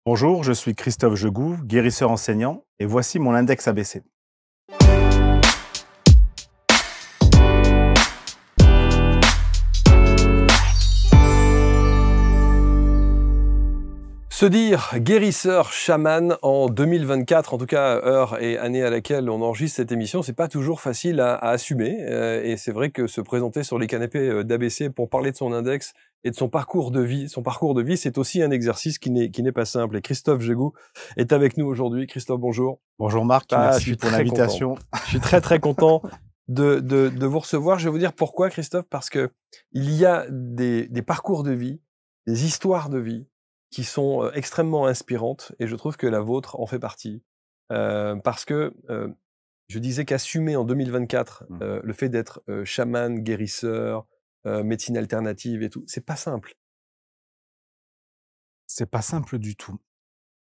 Bonjour, je suis Christophe Jegou, guérisseur enseignant, et voici mon index ABC. Se dire guérisseur chaman en 2024, en tout cas heure et année à laquelle on enregistre cette émission, c'est pas toujours facile à assumer. Et c'est vrai que se présenter sur les canapés d'ABC pour parler de son index et de son parcours de vie, c'est aussi un exercice qui n'est pas simple. Et Christophe Jegou est avec nous aujourd'hui. Christophe, bonjour. Bonjour Marc, Je merci suis pour très content. l'invitation. Je suis très content de vous recevoir. Je vais vous dire pourquoi, Christophe, parce que il y a des parcours de vie, des histoires de vie qui sont extrêmement inspirantes, et je trouve que la vôtre en fait partie. Parce que je disais qu'assumer en 2024 le fait d'être chaman, guérisseur, médecine alternative et tout, c'est pas simple. C'est pas simple du tout.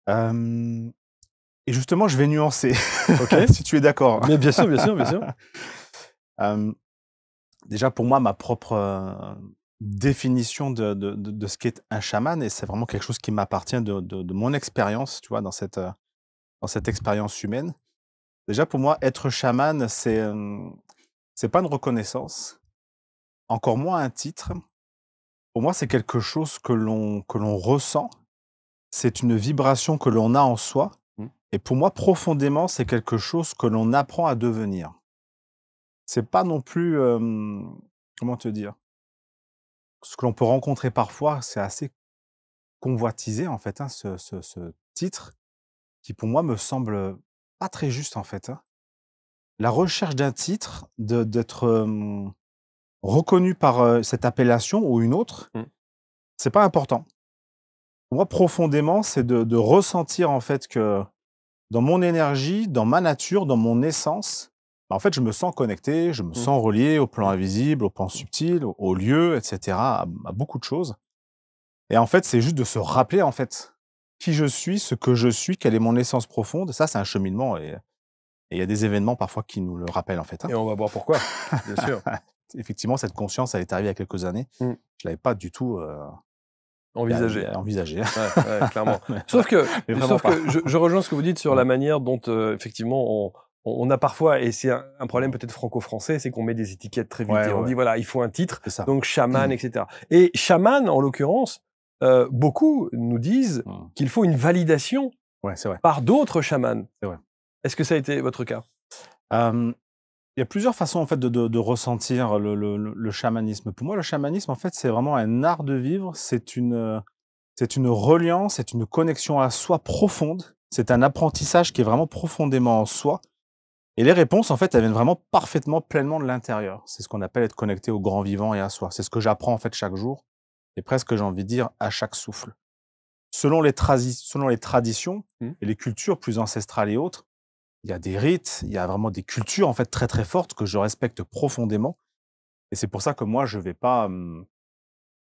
Et justement, je vais nuancer, Ok. si tu es d'accord. Mais bien sûr, bien sûr, bien sûr. Déjà, pour moi, ma propre définition de ce qu'est un chaman, et c'est vraiment quelque chose qui m'appartient de mon expérience, tu vois, dans cette expérience humaine. Déjà, pour moi, être chaman, c'est pas une reconnaissance, encore moins un titre. Pour moi, c'est quelque chose que l'on ressent. C'est une vibration que l'on a en soi. Mmh. Et pour moi, profondément, c'est quelque chose que l'on apprend à devenir. C'est pas non plus, comment te dire? Ce que l'on peut rencontrer parfois, c'est assez convoitisé, en fait, hein, ce titre qui, pour moi, me semble pas très juste, en fait, hein. La recherche d'un titre, d'être reconnu par cette appellation ou une autre, Mmh. c'est pas important. Pour moi, profondément, c'est de ressentir, en fait, que dans mon énergie, dans ma nature, dans mon essence, en fait, je me sens connecté, je me Mmh. sens relié au plan invisible, au plan subtil, aux lieux, et cetera, à beaucoup de choses. Et en fait, c'est juste de se rappeler, en fait, qui je suis, ce que je suis, quelle est mon essence profonde. Ça, c'est un cheminement, et il y a des événements parfois qui nous le rappellent, en fait, hein. Et on va voir pourquoi, bien sûr. Effectivement, cette conscience, elle est arrivée il y a quelques années. Mmh. Je l'avais pas du tout, Envisagé. envisagée. Ouais, clairement. Mais Sauf que mais vraiment pas. je rejoins ce que vous dites sur Ouais. la manière dont, effectivement, on a parfois, et c'est un problème peut-être franco-français, c'est qu'on met des étiquettes très vite Ouais, et on ouais, dit, ouais. voilà, il faut un titre, C'est ça. donc chaman, et cetera. Et chaman, en l'occurrence, beaucoup nous disent Mmh. qu'il faut une validation Ouais, c'est vrai, par d'autres chamans. c'est vrai. Est-ce que ça a été votre cas? Il y a plusieurs façons, en fait, de ressentir le chamanisme. Pour moi, le chamanisme, en fait, c'est vraiment un art de vivre. C'est une reliance, c'est une connexion à soi profonde. C'est un apprentissage qui est vraiment profondément en soi. Et les réponses, en fait, elles viennent vraiment parfaitement, pleinement de l'intérieur. C'est ce qu'on appelle être connecté au grand vivant et à soi. C'est ce que j'apprends, en fait, chaque jour, et presque, j'ai envie de dire, à chaque souffle. Selon les traditions Mmh. et les cultures plus ancestrales et autres, il y a des rites, il y a vraiment des cultures, en fait, très, très fortes que je respecte profondément, et c'est pour ça que moi, je vais pas,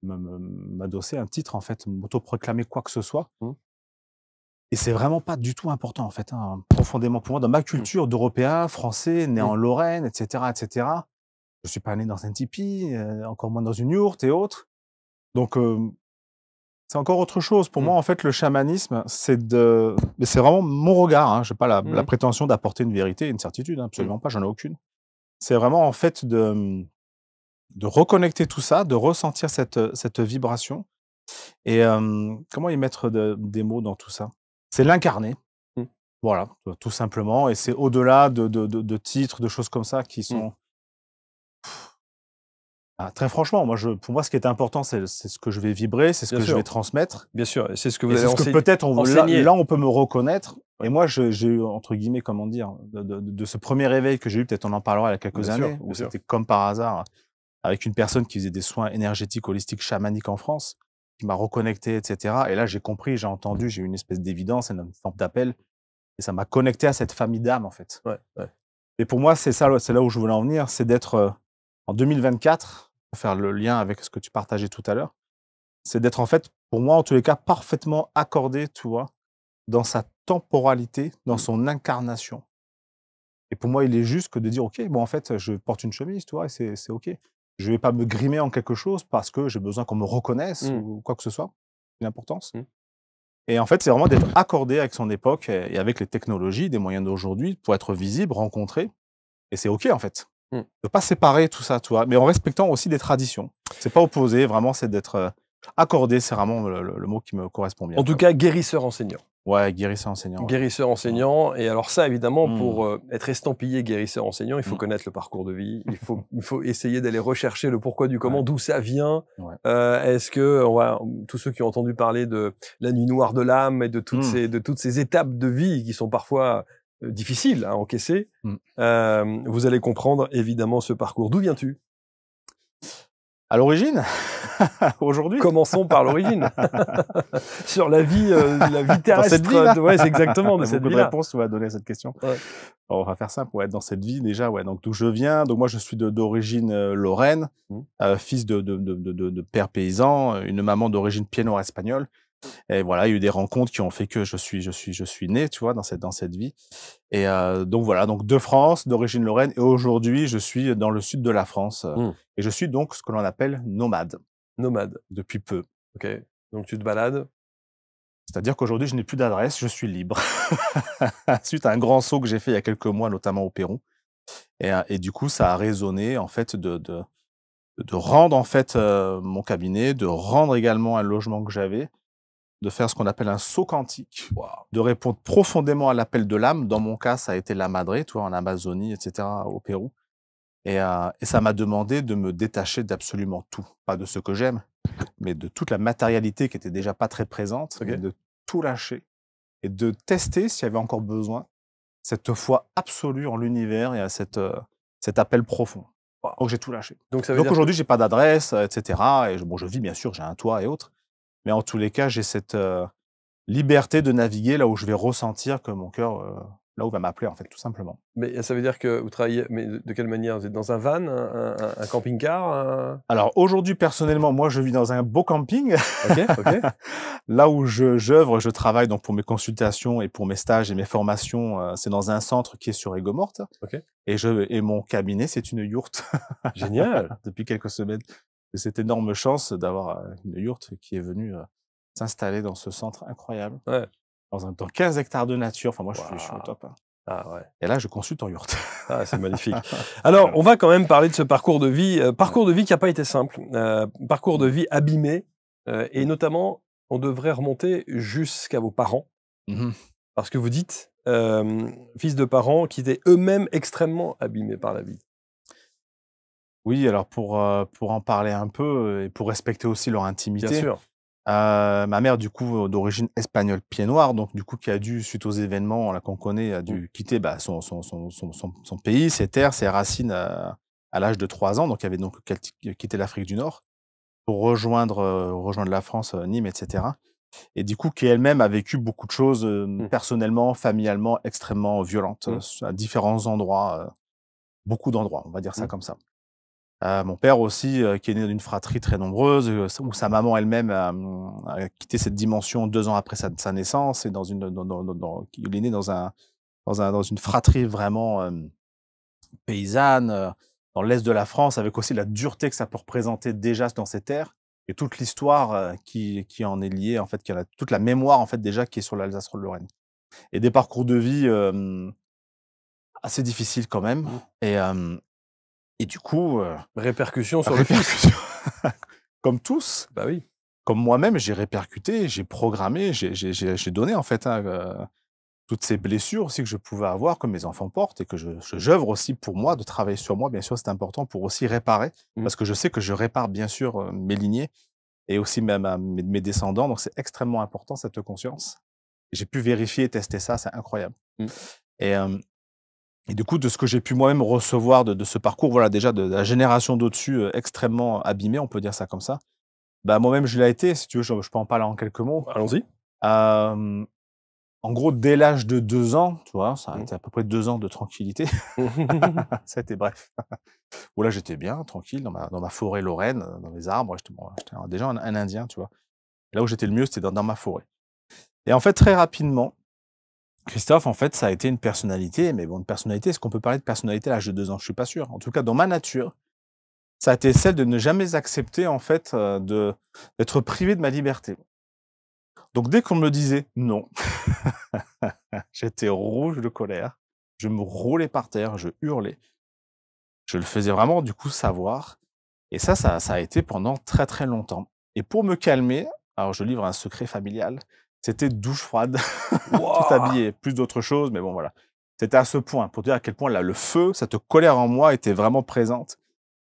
m'adosser à un titre, en fait, m'autoproclamer quoi que ce soit, Mmh. et c'est vraiment pas du tout important, en fait, hein, profondément. Pour moi, dans ma Mmh. culture d'Européen, Français, né Mmh. en Lorraine, et cetera, je suis pas né dans un tipi, encore moins dans une yourte et autres, donc c'est encore autre chose. Pour Mmh. moi, en fait, le chamanisme, mais c'est vraiment mon regard, hein. J'ai pas la Mmh. prétention d'apporter une vérité, une certitude, hein, Mmh. absolument pas, j'en ai aucune. C'est vraiment, en fait, de reconnecter tout ça, de ressentir cette vibration, et comment y mettre des mots dans tout ça? C'est l'incarner, Mmh. voilà, tout simplement, et c'est au-delà de titres, de choses comme ça qui Mmh. sont, très franchement, pour moi, ce qui est important, c'est ce que je vais vibrer, c'est ce Bien que je vais sûr, transmettre. bien sûr. Et c'est ce que vous Et allez c'est ce que peut-être enseigner. là, on peut me reconnaître. Et Ouais. moi, j'ai eu, entre guillemets, comment dire, de ce premier réveil que j'ai eu, peut-être on en parlera il y a quelques Bien sûr, années, bien où sûr. c'était comme par hasard, avec une personne qui faisait des soins énergétiques, holistiques, chamaniques en France, qui m'a reconnecté, et cetera. Et là, j'ai compris, j'ai entendu, j'ai eu une espèce d'évidence, une forme d'appel, et ça m'a connecté à cette famille d'âmes, en fait. Ouais, ouais. Et pour moi, c'est ça, c'est là où je voulais en venir, c'est d'être, en 2024, pour faire le lien avec ce que tu partageais tout à l'heure, c'est d'être, en fait, pour moi, en tous les cas, parfaitement accordé, tu vois, dans sa temporalité, dans Mmh. son incarnation. Et pour moi, il est juste que de dire: «OK, bon, en fait, je porte une chemise, tu vois? Et c'est OK. Je vais pas me grimer en quelque chose parce que j'ai besoin qu'on me reconnaisse Mmh. ou quoi que ce soit, une importance». Mmh. Et en fait, c'est vraiment d'être accordé avec son époque et avec les technologies, des moyens d'aujourd'hui pour être visible, rencontré. Et c'est OK, en fait. Mmh. De pas séparer tout ça, tu vois? Mais en respectant aussi des traditions. C'est pas opposé, vraiment, c'est d'être, accordé, c'est vraiment le mot qui me correspond bien, En tout quoi. cas, guérisseur enseignant. Ouais, guérisseur enseignant, ouais. Guérisseur enseignant et alors ça évidemment pour, Mmh. être estampillé guérisseur enseignant, il faut Mmh. connaître le parcours de vie, il faut essayer d'aller rechercher le pourquoi du comment, Ouais, d'où ça vient. ouais. Est-ce que on va tous ceux qui ont entendu parler de la nuit noire de l'âme et de Mmh. toutes ces étapes de vie qui sont parfois, difficiles à encaisser, Mmh. vous allez comprendre évidemment ce parcours. D'où viens-tu? À l'origine, aujourd'hui, Commençons par l'origine. Sur la vie dans terrestre, cette vie là, ouais, c'est exactement de cette beaucoup de vie-là. réponses tu vas donner à cette question. Ouais. Alors, on va faire simple, ouais, dans cette vie déjà, ouais, donc d'où je viens, donc moi je suis d'origine, lorraine, Mmh. fils de père paysan, une maman d'origine pied-noir espagnole et voilà, il y a eu des rencontres qui ont fait que je suis né, tu vois, dans cette vie et donc voilà, donc de France, d'origine lorraine et aujourd'hui je suis dans le sud de la France, Mmh. et je suis donc ce que l'on appelle nomade Nomade. depuis peu. OK. Donc tu te balades. C'est-à-dire qu'aujourd'hui je n'ai plus d'adresse, je suis libre. Suite à un grand saut que j'ai fait il y a quelques mois, notamment au Pérou et du coup ça a résonné en fait de rendre en fait, mon cabinet, de rendre également un logement que j'avais, de faire ce qu'on appelle un saut quantique, Waouh! de répondre profondément à l'appel de l'âme. Dans mon cas, ça a été la Madre, tu vois, en Amazonie et cetera, au Pérou et ça m'a demandé de me détacher d'absolument tout. Pas de ce que j'aime, mais de toute la matérialité qui était déjà pas très présente, mais OK. de tout lâcher et de tester s'il y avait encore besoin, cette foi absolue en l'univers et à cet appel profond. Waouh! Donc j'ai tout lâché. Donc ça veut Donc dire que aujourd'hui, j'ai pas d'adresse, et cetera et bon, je vis bien sûr, j'ai un toit et autres, mais en tous les cas, j'ai cette, liberté de naviguer là où je vais ressentir que mon cœur, là où va m'appeler en fait, tout simplement. mais ça veut dire que vous travaillez mais de quelle manière? Vous êtes dans un van, un camping-car, un Alors aujourd'hui, personnellement, moi, je vis dans un beau camping. OK, OK. Là où j'œuvre, je travaille donc pour mes consultations et pour mes stages et mes formations, c'est dans un centre qui est sur Aigues-Mortes OK. et mon cabinet, c'est une yourte Génial! depuis quelques semaines. J'ai cette énorme chance d'avoir, une yourte qui est venue, s'installer dans ce centre incroyable, Ouais. dans 15 hectares de nature. Enfin moi, je suis au Waouh! top, hein Ah ouais. et là, je consulte en yourte. Ah, c'est magnifique. Alors, on va quand même parler de ce parcours de vie qui a pas été simple, parcours de vie abîmé, et notamment, on devrait remonter jusqu'à vos parents. Mmh. Parce que vous dites, fils de parents qui étaient eux-mêmes extrêmement abîmés par la vie. Oui, alors pour en parler un peu, et pour respecter aussi leur Bien intimité, sûr. ma mère du coup, d'origine espagnole pied noir, donc du coup qui a dû, suite aux événements là qu'on connaît, a Mmh. dû quitter, bah, son pays, ses terres, ses racines, à l'âge de 3 ans, donc il avait donc quitté l'Afrique du Nord pour rejoindre la France, Nîmes et cetera et du coup qui elle-même a vécu beaucoup de choses, Mmh. personnellement, familialement, extrêmement violentes, Mmh. à différents endroits, beaucoup d'endroits, on va dire ça Mmh. comme ça. Mon père aussi, qui est né d'une fratrie très nombreuse, où sa maman elle-même a quitté cette dimension 2 ans après sa naissance et il est né dans une fratrie vraiment, paysanne, dans l'est de la France, avec aussi la dureté que ça peut représenter déjà dans ces terres et toute l'histoire, qui en est liée, en fait, qui a toute la mémoire, en fait, déjà qui est sur l'Alsace-Lorraine et des parcours de vie, assez difficiles quand même Mmh. et et du coup, Répercussions sur le fils. répercussions comme tous, Bah oui. comme moi-même, j'ai répercuté, j'ai programmé, j'ai donné en fait, hein, toutes ces blessures aussi que je pouvais avoir, que mes enfants portent et que j'œuvre aussi pour moi, de travailler sur moi. Bien sûr, c'est important pour aussi réparer, Mmh. parce que je sais que je répare bien sûr, mes lignées et aussi mes descendants, donc c'est extrêmement important cette conscience. J'ai pu vérifier et tester ça, c'est incroyable Mmh. et et du coup, de ce que j'ai pu moi-même recevoir de ce parcours, voilà, déjà de la génération d'au-dessus, extrêmement abîmée, on peut dire ça comme ça. Bah, moi-même, je l'ai été, si tu veux, je peux en parler en quelques mots. Allons-y. Hem, En gros, dès l'âge de 2 ans, tu vois, ça a Mmh. été à peu près 2 ans de tranquillité. Ça a été bref. Où là, j'étais bien, tranquille, dans ma forêt lorraine, dans les arbres. J'étais déjà un Indien, tu vois? Là où j'étais le mieux, c'était dans ma forêt. Et en fait, très rapidement, Christophe, en fait, ça a été une personnalité, mais bon, une personnalité, est-ce qu'on peut parler de personnalité à l'âge de 2 ans? Je suis pas sûr. En tout cas, dans ma nature, ça a été celle de ne jamais accepter, en fait, d'être privé de ma liberté. Donc dès qu'on me disait non, j'étais rouge de colère, je me roulais par terre, je hurlais. Je le faisais vraiment du coup savoir et ça a été pendant très, très longtemps et pour me calmer, alors je livre un secret familial, c'était douche froide, tout Wouah! habillé, plus d'autres choses, mais bon voilà. C'était à ce point, pour dire à quel point là, le feu, cette colère en moi était vraiment présente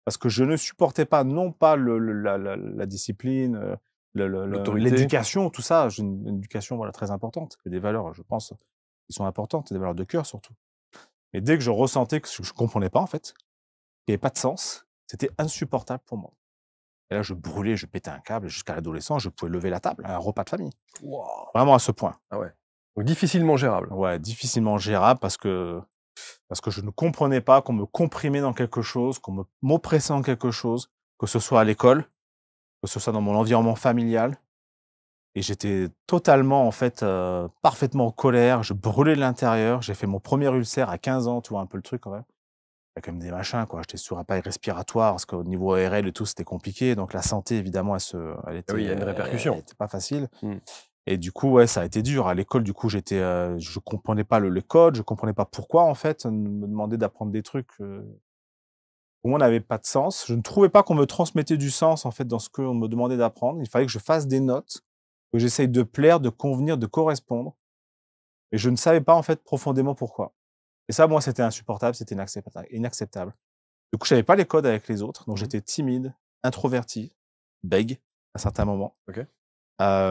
parce que je ne supportais pas, non pas la discipline, L'autorité? l'éducation, tout ça. J'ai une éducation, voilà, très importante et des valeurs, je pense, qui sont importantes, des valeurs de cœur surtout. Mais dès que je ressentais que je comprenais pas en fait, il y avait pas de sens, c'était insupportable pour moi. Et là, je brûlais, je pétais un câble jusqu'à l'adolescence, je pouvais lever la table à un repas de famille. Wouah! Vraiment à ce point. Ah ouais. Donc difficilement gérable. Ouais, difficilement gérable parce que je ne comprenais pas qu'on me comprimait dans quelque chose, qu'on m'oppressait dans quelque chose, que ce soit à l'école, que ce soit dans mon environnement familial. Et j'étais totalement, en fait, parfaitement en colère. Je brûlais de l'intérieur. J'ai fait mon premier ulcère à 15 ans, tu vois un peu le truc quand même. Il y a quand même des machins, quoi. J'étais sur appareil respiratoire parce qu'au niveau ORL et tout, c'était compliqué. Donc la santé, évidemment, Ah oui, il y a une elle répercussion. était pas facile. Mmh. Et du coup, ouais, ça a été dur. À l'école, du coup, je comprenais pas le code, je comprenais pas pourquoi, en fait, on me demandait d'apprendre des trucs, pour moi, n'avaient pas de sens. Je ne trouvais pas qu'on me transmettait du sens, en fait, dans ce qu'on me demandait d'apprendre. Il fallait que je fasse des notes, que j'essaye de plaire, de convenir, de correspondre. Et je ne savais pas, en fait, profondément pourquoi. Et ça, moi, c'était insupportable, c'était inacceptable. Du coup, je savais pas les codes avec les autres, donc Mmh. j'étais timide, introverti, bègue à certains moments. OK,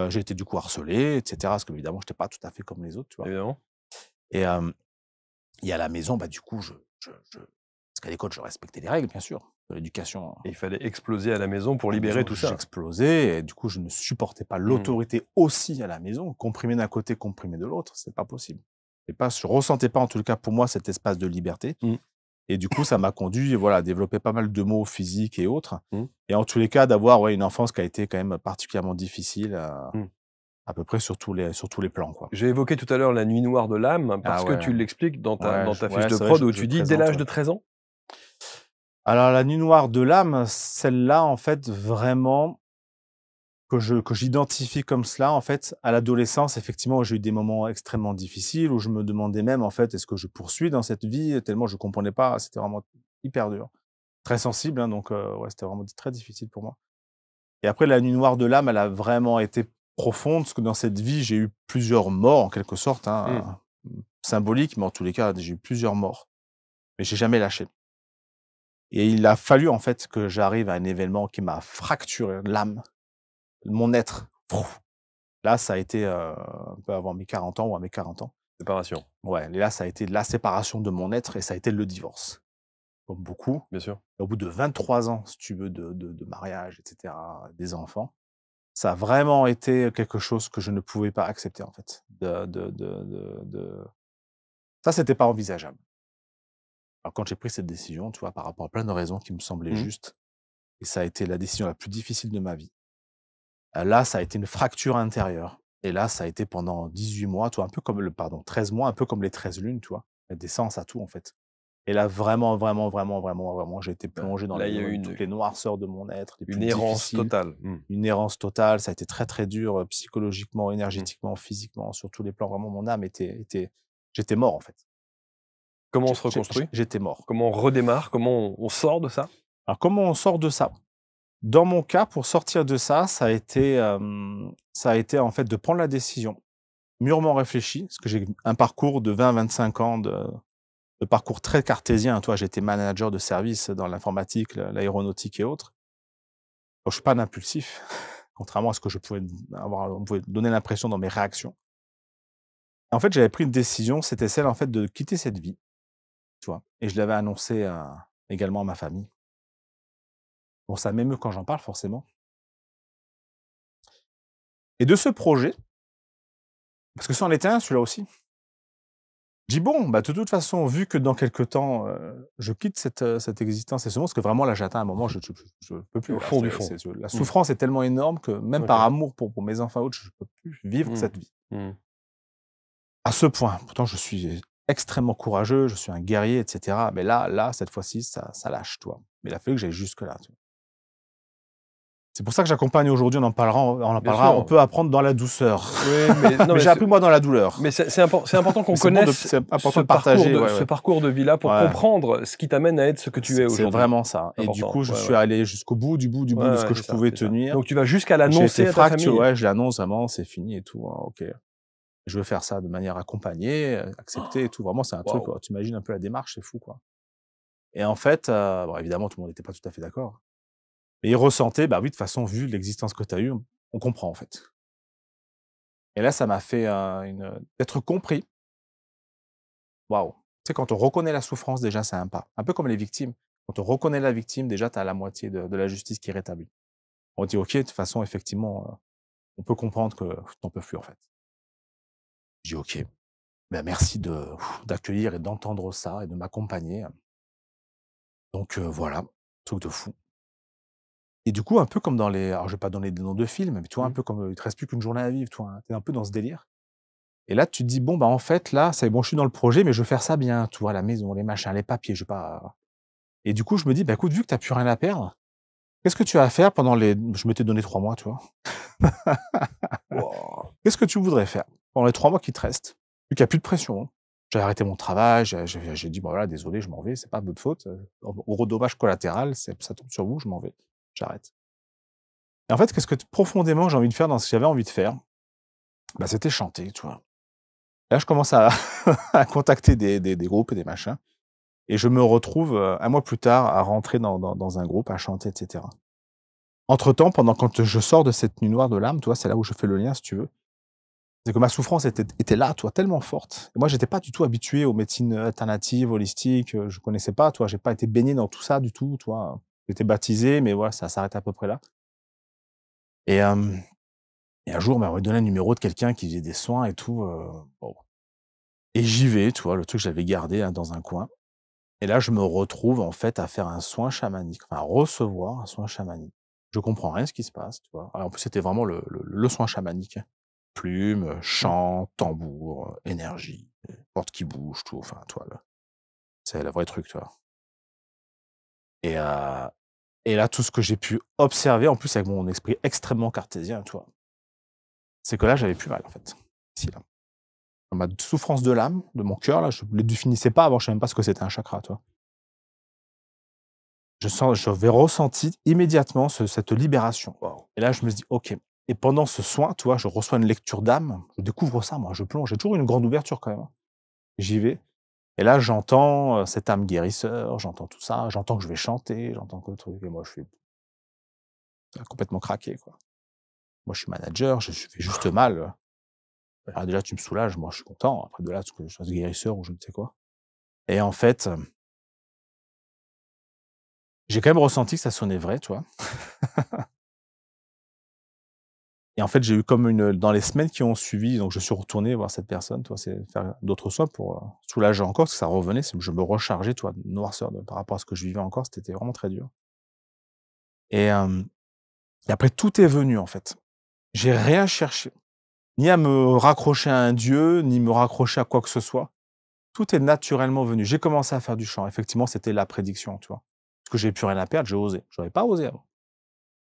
J'ai été du coup harcelé, et cetera, parce qu'évidemment, j'étais pas tout à fait comme les autres, tu vois? évidemment. Et et à la maison, bah, du coup, je parce qu'à l'école, je respectais les règles, bien sûr, de l'éducation. Et il fallait exploser à la maison pour À la libérer maison, tout ça. j'explosais et du coup, je ne supportais pas Mmh. l'autorité aussi à la maison. Comprimé d'un côté, comprimé de l'autre, c'est pas possible. Et pas je ressentais pas, en tout cas pour moi, cet espace de liberté Mmh. et du coup, ça m'a conduit, voilà, à développer pas mal de maux physiques et autres Mmh. et en tous les cas, d'avoir, ouais, une enfance qui a été quand même particulièrement difficile, Mmh. à peu près sur tous les plans, quoi. J'ai évoqué tout à l'heure la nuit noire de l'âme Ah parce que ouais, tu l'expliques dans ta fiche ouais, de c'est vrai, prod où je tu le dis dès présente, l'âge ouais. de 13 ans? Alors la nuit noire de l'âme, celle-là, en fait, vraiment que j'identifie comme cela, en fait, à l'adolescence, effectivement, où j'ai eu des moments extrêmement difficiles, où je me demandais même, en fait: «Est-ce que je poursuis dans cette vie?» Tellement je comprenais pas, c'était vraiment hyper dur. Très sensible, hein, donc ouais, c'était vraiment très difficile pour moi. Et après la nuit noire de l'âme, elle a vraiment été profonde, parce que dans cette vie, j'ai eu plusieurs morts en quelque sorte, Mmh. hein, symboliques, mais en tous les cas, j'ai eu plusieurs morts, mais j'ai jamais lâché. Et il a fallu, en fait, que j'arrive à un événement qui m'a fracturé l'âme, mon être. Là, ça a été, un peu avant mes 40 ans ou à mes 40 ans. Séparation, Ouais, et là, ça a été la séparation de mon être et ça a été le divorce. Comme beaucoup, bien sûr. au bout de 23 ans, si tu veux, de mariage et cetera, des enfants, ça a vraiment été quelque chose que je ne pouvais pas accepter, en fait. Ça, c'était pas envisageable. Alors quand j'ai pris cette décision, tu vois, par rapport à plein de raisons qui me semblaient Mmh. justes et ça a été la décision la plus difficile de ma vie. Là, ça a été une fracture intérieure et là, ça a été pendant 18 mois, tu vois? Un peu comme 13 mois, un peu comme les 13 lunes, tu vois? Il y a des sens à tout, en fait et là, vraiment, vraiment, vraiment, vraiment, vraiment, j'ai été Bah, plongé là, il y a eu dans toutes les noirceurs de mon être, les plus une errance difficiles, totale. Mmh. une errance totale. Ça a été très, très dur, psychologiquement, Mmh. énergétiquement, physiquement, sur tous les plans. Vraiment, mon âme était j'étais mort, en fait. Comment on se reconstruit? J'étais mort. Comment on redémarre? Comment on sort de ça? Alors comment on sort de ça? Dans mon cas, pour sortir de ça, ça a été, en fait, de prendre la décision mûrement réfléchi, parce que j'ai un parcours de 20-25 ans de parcours très cartésien. Toi, j'ai été manager de service dans l'informatique, l'aéronautique et autres. Donc je suis pas un impulsif, contrairement à ce que je pouvais on pouvait donner l'impression dans mes réactions. En fait, j'avais pris une décision, c'était celle, en fait, de quitter cette vie, tu vois? Et je l'avais annoncé également à ma famille. Bon, ça m'émeut quand j'en parle forcément. Et de ce projet, parce que c'en était un celui-là aussi. Je dis: «Bon, bah, de toute façon, vu que dans quelque temps, je quitte cette existence et ce monde», parce que vraiment là, j'atteins un moment, je peux plus Au là, fond du fond. la Mmh. souffrance est tellement énorme que même par OK. amour pour mes enfants et autres, je peux plus vivre Mmh. cette vie. Mmh. À ce point, pourtant je suis extrêmement courageux, je suis un guerrier et cetera, mais là, cette fois-ci, ça lâche, tu vois? Mais il a fallu que j'aille jusque là, tu vois? C'est pour ça que j'accompagne aujourd'hui, on en Bien parlera, on sûr. peut apprendre dans la douceur. Oui, mais non, Mais mais j'ai appris moi dans la douleur. mais c'est important qu'on Mais c'est bon connaisse c'est important de partager, ouais, ce ouais. parcours de vie-là pour Ouais, comprendre ce qui t'amène à être ce que tu es c'est aujourd'hui. vraiment ça et du Important, coup, je ouais, suis ouais. allé jusqu'au bout du bout du bout Ouais, de ce ouais, que je pouvais c'est ça. tenir. Donc tu vas jusqu'à J'ai été l'annoncer à ta fracturé, famille? ouais, je l'annonce vraiment, c'est fini et tout, hein, OK. Je veux faire ça de manière accompagnée, acceptée et tout. Vraiment, c'est un truc, Waouh! tu imagines un peu la démarche, c'est fou, quoi. Et en fait, bon évidemment, tout le monde n'était pas tout à fait d'accord. Mais ils ressentaient, bah oui, de toute façon, vu l'existence que tu as eue, on comprend, en fait. Et là, ça m'a fait, d'être compris. Waouh! Tu sais, quand on reconnaît la souffrance, déjà, c'est un pas. Un peu comme les victimes. Quand on reconnaît la victime, déjà, tu as la moitié de la justice qui est rétablie. On dit: «OK, de toute façon, effectivement, on peut comprendre que tu n'en peux plus, en fait». Je dis: «OK, ben, merci d'accueillir et d'entendre ça et de m'accompagner». Donc voilà, truc de fou. Et du coup, un peu comme dans les alors je vais pas donner des noms de films, mais tu vois, un Mmh. peu comme, il te reste plus qu'une journée à vivre, tu vois? Tu es un peu dans ce délire. Et là, tu te dis: «Bon, bah, en fait, là, c'est bon, je suis dans le projet, mais je veux faire ça bien», tu vois? La maison, les machins, les papiers, je vais pas et du coup, je me dis: «Bah, écoute, vu que tu as plus rien à perdre, qu'est-ce que tu as à faire pendant les» je m'étais donné 3 mois, tu vois? Waouh! «Qu'est-ce que tu voudrais faire pendant les 3 mois qui te restent?» Vu qu'il y a plus de pression, hein. J'ai arrêté mon travail, j'ai dit: «Bah, voilà, désolé, je m'en vais, c'est pas de votre faute, gros dommage collatéral, ça tombe sur vous, je m'en vais, j'arrête». Et en fait, qu'est-ce que profondément j'ai envie de faire dans ce que j'avais envie de faire? Bah, c'était chanter, tu vois? Là, je commence à à contacter des groupes et des machins et je me retrouve, 1 mois plus tard à rentrer dans un groupe, à chanter et cetera. Entre-temps, quand je sors de cette nuit noire de l'âme, tu vois, c'est là où je fais le lien si tu veux. C'est que ma souffrance était là, tu vois, tellement forte et moi, j'étais pas du tout habitué aux médecines, alternatives, holistiques, je connaissais pas, tu vois? J'ai pas été baigné dans tout ça du tout, tu vois? J'étais baptisé, mais voilà, ça s'arrêtait à peu près là et et un jour, bah, on m'a donné un numéro de quelqu'un qui faisait des soins et tout, bon et j'y vais, tu vois? Le truc, je l'avais gardé, hein, dans un coin et là, je me retrouve, en fait, à faire un soin chamanique, enfin, à recevoir un soin chamanique. Je comprends rien à ce qui se passe, tu vois? Alors, en plus, c'était vraiment le soin chamanique, hein. Plumes, Mmh. chant, tambour, énergie, porte qui bouge, tout, enfin, tu vois? Le c'est le vrai truc, tu vois? Et heu et là, tout ce que j'ai pu observer, en plus, avec mon esprit extrêmement cartésien, tu vois? C'est que là, j'avais plus mal, en fait, ici, là. Ma souffrance de l'âme, de mon cœur, là, je le définissais pas avant, je savais même pas ce que c'était un chakra, tu vois? J'avais ressenti immédiatement cette libération Waouh! et là, je me dis: «OK» et pendant ce soin, tu vois, je reçois une lecture d'âme, je découvre ça, moi, je plonge, j'ai toujours une grande ouverture quand même, hein. J'y vais et là, j'entends, cette âme guérisseur, j'entends tout ça, j'entends que je vais chanter, j'entends que le truc et moi, je suis complètement craqué, quoi. Moi, je suis manager, je fais juste mal, Ouais. déjà, tu me soulages, moi, je suis content. Après de là, ce que je fasse guérisseur ou je ne sais quoi et en fait, j'ai quand même ressenti que ça sonnait vrai, tu vois? Et en fait, j'ai eu comme dans les semaines qui ont suivi, donc je suis retourné voir cette personne, tu vois? C'est faire d'autres soins pour, soulager encore, parce que ça revenait, je me rechargeais, tu vois? De noirceur par rapport à ce que je vivais encore, c'était vraiment très dur. Et et après tout est venu, en fait. J'ai rien cherché, ni à me raccrocher à un dieu, ni me raccrocher à quoi que ce soit. Tout est naturellement venu. J'ai commencé à faire du chant. Effectivement, c'était la prédiction, tu vois? Parce que j'ai plus rien à perdre, j'ai osé. J'aurais pas osé avant.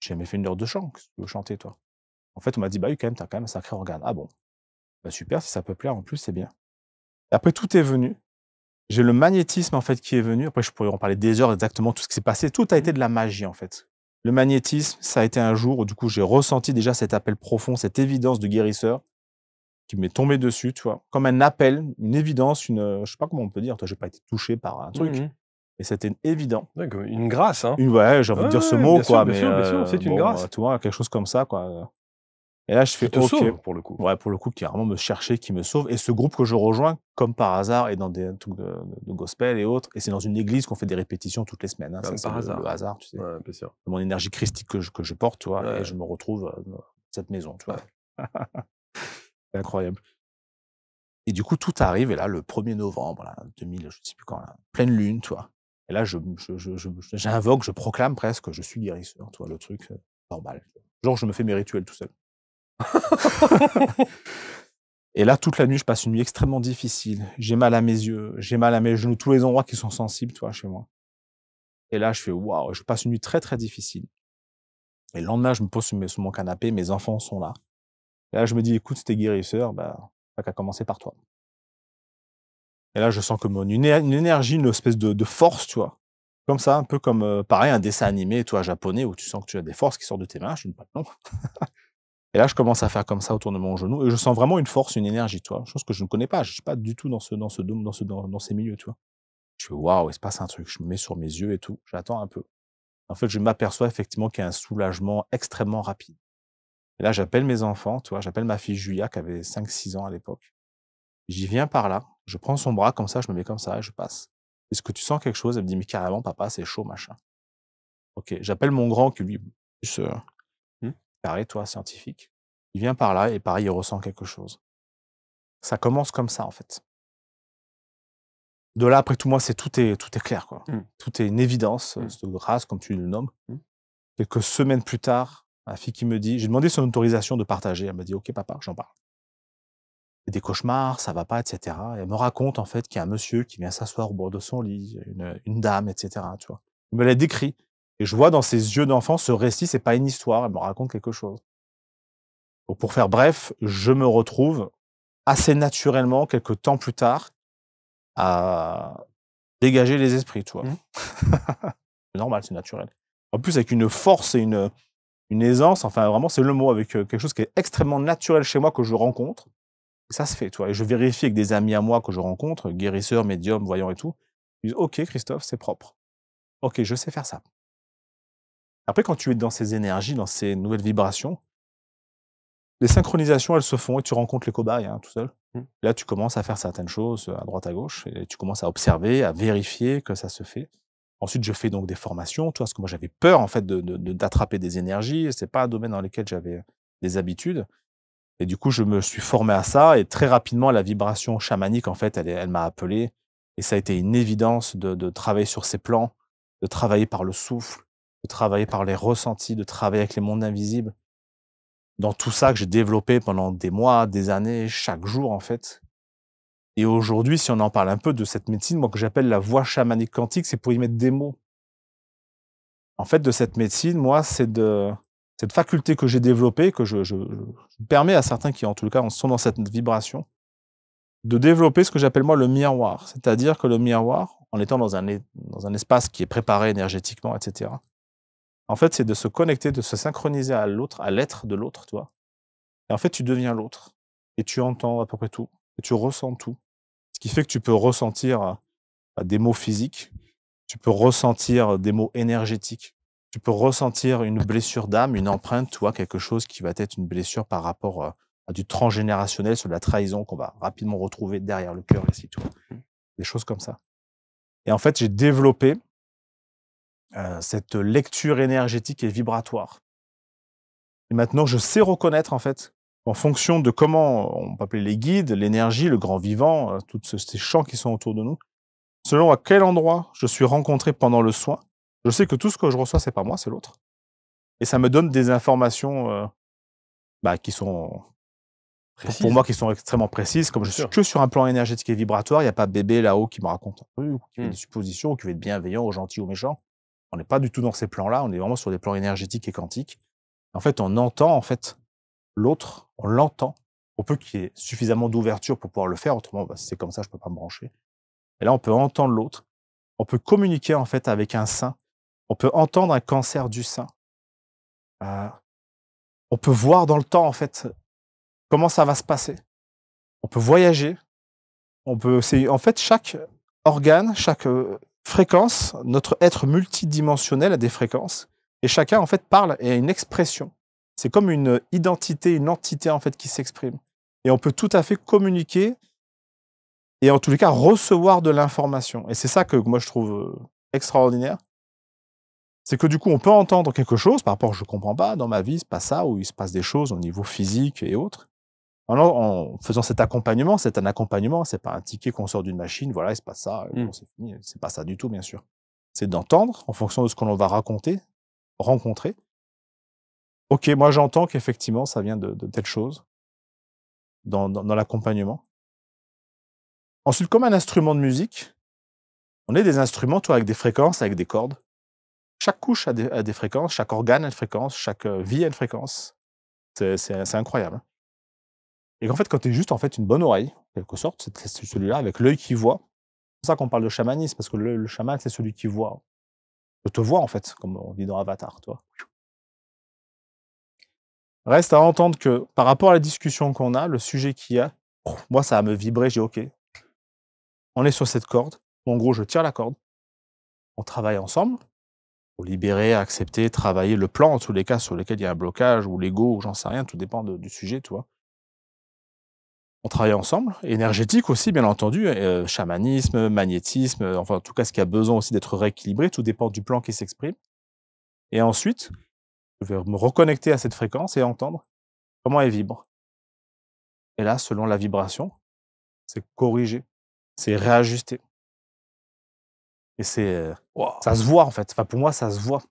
J'ai jamais fait une heure de chant. Qu'est-ce que tu veux chanter, toi? En fait, on m'a dit: «Bah oui, quand même, tu as quand même un sacré organe». Ah bon? Bah super, si ça peut plaire en plus, c'est bien. Après tout est venu. J'ai le magnétisme en fait qui est venu. Après je pourrais en parler des heures exactement tout ce qui s'est passé. Tout a Mmh. été de la magie en fait. Le magnétisme, ça a été un jour où du coup j'ai ressenti déjà cet appel profond, cette évidence de guérisseur qui m'est tombée dessus, tu vois? Comme un appel, une évidence, je sais pas comment on peut dire, toi j'ai pas été touché par un Mmh truc, mh. mais c'était évident. Ouais, comme une grâce, hein? Une ouais, j'ai envie Ouais, de dire ce ouais, mot quoi, bien mais sûr, bien sûr, c'est une bon, grâce tu vois? Quelque chose comme ça quoi, et là, je fais: qui te «OK». sauve pour le coup. Ouais, pour le coup, qui vraiment me chercher, qui me sauve et ce groupe que je rejoins, comme par hasard, est dans des trucs de gospel et autres et c'est dans une église qu'on fait des répétitions toutes les semaines, hein. Ça, Comme c'est par le hasard. hasard, tu sais? Ouais, bien sûr. Mon énergie christique que je porte, tu vois? Et je Ouais, me retrouve, dans cette maison, tu vois? ouais. C'est incroyable et du coup, tout arrive et là, le 1er novembre, là, 2000, je sais plus quand, là, pleine lune, tu vois? Et là, j'invoque, je proclame presque: «Je suis guérisseur», tu vois? Le truc, normal, tu vois? Genre, je me fais mes rituels tout seul. Et là, toute la nuit, je passe une nuit extrêmement difficile. J'ai mal à mes yeux, j'ai mal à mes genoux, tous les endroits qui sont sensibles, tu vois, chez moi. Et là, je fais: «Waouh!» Je passe une nuit très, très difficile. Et le lendemain, je me pose sur mon canapé, mes enfants sont là. Et là, je me dis: «Écoute, si tu es guérisseur, bah, tu qu'à commencer par toi». Et là, je sens comme une énergie, une espèce de force, tu vois? Comme ça, un peu comme, pareil, un dessin animé, tu vois, japonais, où tu sens que tu as des forces qui sortent de tes mains. Je dis: «Bah, non». Et là, je commence à faire comme ça autour de mon genou et je sens vraiment une force, une énergie, tu vois? Chose que je ne connais pas. Je suis pas du tout dans ces milieux, tu vois? Je fais: «Waouh, il se passe un truc». Je me mets sur mes yeux et tout. J'attends un peu. En fait, je m'aperçois effectivement qu'il y a un soulagement extrêmement rapide. Et là, j'appelle mes enfants, tu vois? J'appelle ma fille Julia qui avait 5, 6 ans à l'époque. J'y viens par là, je prends son bras comme ça, je me mets comme ça et je passe. «Est-ce que tu sens quelque chose?» Elle me dit: «Mais carrément papa, c'est chaud, machin». OK, j'appelle mon grand qui lui, plus, Mmh. carré, toi, scientifique. Il vient par là et pareil, il ressent quelque chose. Ça commence comme ça, en fait. De là, après tout, moi, tout est clair, quoi. Mmh. Tout est une évidence, Mmh. cette grâce, comme tu le nommes. Mmh. Quelques semaines plus tard, ma fille qui me dit j'ai demandé son autorisation de partager. Elle m'a dit: «OK papa, j'en parle». «J'ai des cauchemars, ça va pas» et cetera et elle me raconte, en fait, qu'il y a un monsieur qui vient s'asseoir au bord de son lit, une dame et cetera, tu vois? Elle me l'a décrit et je vois dans ses yeux d'enfant, ce récit, c'est pas une histoire, elle me raconte quelque chose. Donc pour faire bref, je me retrouve assez naturellement, quelques temps plus tard, à dégager les esprits, tu vois? Mmh. C'est normal, c'est naturel. En plus avec une force et une aisance, enfin vraiment c'est le mot, avec, quelque chose qui est extrêmement naturel chez moi que je rencontre. Et ça se fait, tu vois? Et je vérifie avec des amis à moi que je rencontre, guérisseurs, médiums, voyants et tout. Ils disent: «OK Christophe, c'est propre. OK, je sais faire ça». Après quand tu es dans ces énergies, dans ces nouvelles vibrations, les synchronisations, elles se font et tu rencontres les cobayes, hein, tout seul. Mmh. Là, tu commences à faire certaines choses, à droite, à gauche et tu commences à observer, à vérifier que ça se fait. Ensuite, je fais donc des formations, tu vois? Parce que moi, j'avais peur, en fait, d'attraper des énergies. C'est pas un domaine dans lequel j'avais des habitudes et du coup, je me suis formé à ça et très rapidement, la vibration chamanique, en fait, elle m'a appelé et ça a été une évidence de travailler sur ces plans, de travailler par le souffle, de travailler par les ressentis, de travailler avec les mondes invisibles. Dans tout ça que j'ai développé pendant des mois, des années, chaque jour, en fait. Et aujourd'hui, si on en parle un peu de cette médecine, moi, que j'appelle la voie chamanique quantique, c'est pour y mettre des mots. En fait, de cette médecine, moi, c'est de cette faculté que j'ai développée, que je permets à certains qui, en tout cas, sont dans cette vibration, de développer ce que j'appelle moi le miroir. C'est-à-dire que le miroir, en étant dans un espace qui est préparé énergétiquement, et cetera, en fait, c'est de se connecter, de se synchroniser à l'autre, à l'être de l'autre, tu vois? Et en fait, tu deviens l'autre et tu entends à peu près tout et tu ressens tout. Ce qui fait que tu peux ressentir, des mots physiques, tu peux ressentir des mots énergétiques, tu peux ressentir une blessure d'âme, une empreinte, tu vois? Quelque chose qui va être une blessure par rapport, à du transgénérationnel, sur de la trahison qu'on va rapidement retrouver derrière le cœur ici, tu vois? Mmh. Des choses comme ça. Et en fait, j'ai développé, cette lecture énergétique et vibratoire. Et maintenant, je sais reconnaître, en fait, en fonction de comment on peut appeler les guides, l'énergie, le grand vivant, toutes ces champs qui sont autour de nous, selon à quel endroit je suis rencontré pendant le soin, je sais que tout ce que je reçois, c'est pas moi, c'est l'autre. Et ça me donne des informations, bah, qui sont, pour Précise, moi, qui sont extrêmement précises. Comme bien je suis sûr. que sur un plan énergétique et vibratoire, il y a pas bébé là-haut qui me raconte un truc, ou qui fait Mmh. des suppositions, ou qui veut être bienveillant ou gentil ou méchant. On n'est pas du tout dans ces plans-là, on est vraiment sur des plans énergétiques et quantiques. En fait, on entend, en fait, l'autre, on l'entend, pour peu qu'il y ait suffisamment d'ouverture pour pouvoir le faire, autrement, bah, si c'est comme ça, je peux pas me brancher. Et là, on peut entendre l'autre, on peut communiquer, en fait, avec un saint, on peut entendre un cancer du sein, heu, on peut voir dans le temps, en fait, comment ça va se passer. On peut voyager, on peut c'est en fait, chaque organe, chaque, fréquence, notre être multidimensionnel a des fréquences et chacun, en fait, parle et a une expression. C'est comme une identité, une entité, en fait, qui s'exprime et on peut tout à fait communiquer et en tous les cas recevoir de l'information et c'est ça que moi je trouve, extraordinaire. C'est que du coup, on peut entendre quelque chose par rapport: «Je comprends pas, dans ma vie, il se passe ça» ou «Il se passe des choses au niveau physique et autres». En faisant cet accompagnement, c'est un accompagnement, c'est pas un ticket qu'on sort d'une machine, voilà, il se passe ça et Mmh. bon, c'est fini. C'est pas ça du tout, bien sûr. C'est d'entendre en fonction de ce que l'on va raconter, rencontrer. OK, moi j'entends qu'effectivement ça vient de telle chose dans l'accompagnement. Ensuite, comme un instrument de musique, on est des instruments, tu vois, avec des fréquences, avec des cordes. chaque couche a des fréquences, chaque organe a une fréquence, chaque vie a une fréquence. C'est incroyable. Et qu'en fait, quand tu es juste en fait une bonne oreille, en quelque sorte, c'est celui-là avec l'œil qui voit. C'est pour ça qu'on parle de chamanisme, parce que le chaman, c'est celui qui voit. Je te vois en fait, comme on dit dans Avatar, toi. Reste à entendre que par rapport à la discussion qu'on a, le sujet qu'il y a, moi ça va me vibrer, j'ai OK. On est sur cette corde. En gros, je tire la corde. On travaille ensemble pour libérer, accepter, travailler le plan, en tous les cas sur lesquels il y a un blocage ou l'ego, ou j'en sais rien, tout dépend du sujet, tu vois. On travaille ensemble, énergétique aussi, bien entendu, chamanisme, magnétisme, enfin en tout cas ce qui a besoin aussi d'être rééquilibré, tout dépend du plan qui s'exprime. Et ensuite, je vais me reconnecter à cette fréquence et entendre comment elle vibre. Et là, selon la vibration, c'est corriger, c'est réajuster. Et c'est ça se voit en fait. Enfin, pour moi, ça se voit.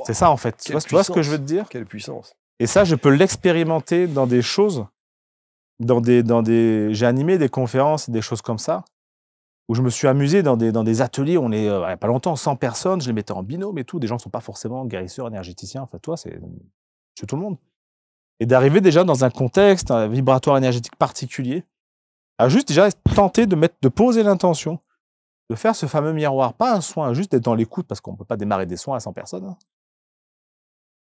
C'est ça en fait. Tu vois ce que je veux te dire? Quelle puissance. Et ça, je peux l'expérimenter dans des choses, j'ai animé des conférences et des choses comme ça, où je me suis amusé dans des ateliers où on est, il n'y a pas longtemps, 100 personnes, je les mettais en binôme et tout, des gens ne sont pas forcément guérisseurs, énergéticiens, enfin toi, c'est tout le monde. Et d'arriver déjà dans un contexte un vibratoire énergétique particulier, à juste déjà tenter de poser l'intention, de faire ce fameux miroir, pas un soin, juste d'être dans l'écoute, parce qu'on ne peut pas démarrer des soins à 100 personnes. Hein.